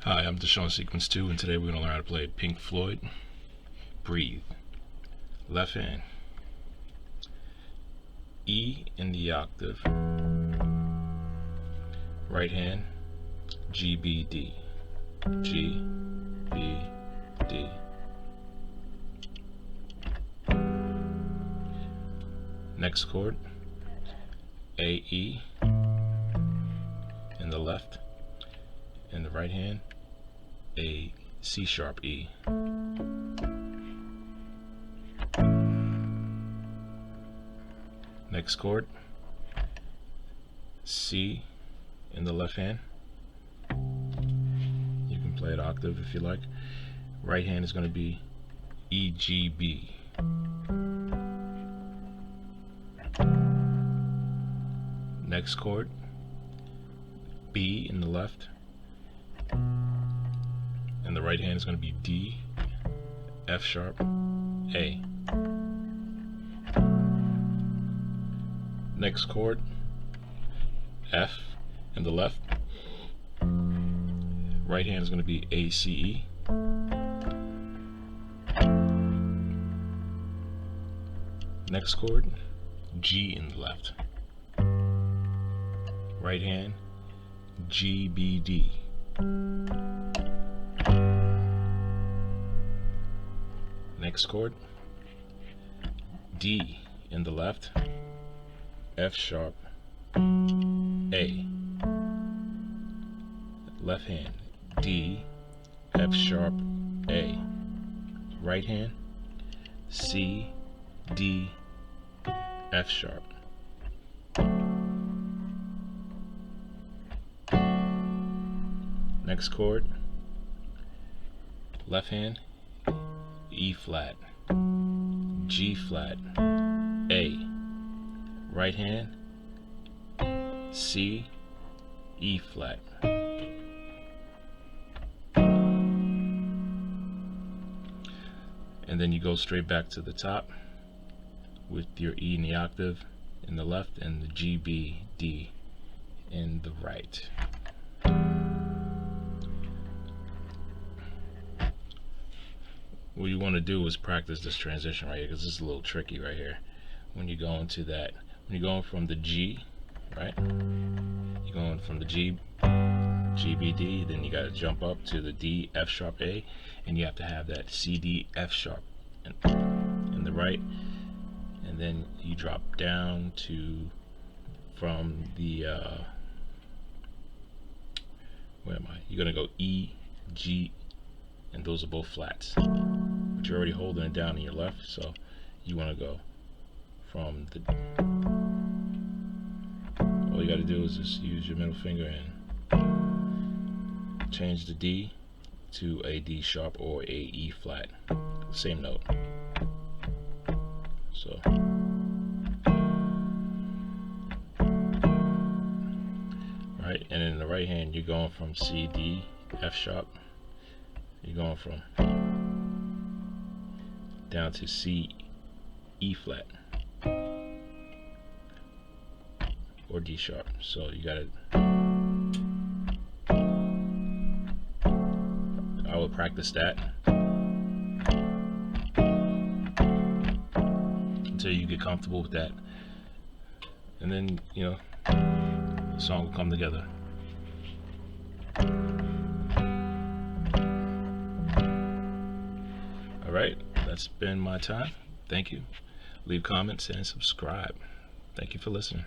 Hi, I'm DeShaun Sequence 2, and today we're going to learn how to play Pink Floyd Breathe. Left hand, E in the octave. Right hand, G, B, D. G, B, D. Next chord, A, E in the left. In the right hand, a C sharp E. Next chord, C in the left hand. You can play it octave if you like. Right hand is going to be E, G, B. Next chord, B in the left. And the right hand is going to be D, F sharp, A. Next chord, F in the left. Right hand is going to be A, C, E. Next chord, G in the left. Right hand, G, B, D. Next chord, D in the left, F sharp, A. Left hand, D, F sharp, A. Right hand, C, D, F sharp. Next chord, left hand, E flat, G flat, A. Right hand, C, E flat. And then you go straight back to the top with your E in the octave in the left and the G, B, D in the right. What you want to do is practice this transition right here, because this is a little tricky right here. When you go into that, when you're going from the G, right? You're going from the G, G, B, D, then you got to jump up to the D, F sharp, A, and you have to have that C, D, F sharp in the right, and then you drop down to from the where am I? You're gonna go E, G, and those are both flats. But you're already holding it down in your left, so you want to go from the. All you got to do is just use your middle finger and change the D to a D sharp or a E flat. Same note. So. Right, and in the right hand, you're going from C, D, F sharp. You're going from down to C, E flat, or D sharp. So you got it. I will practice that until you get comfortable with that, and then the song will come together. Alright, that's been my time. Thank you. Leave comments and subscribe. Thank you for listening.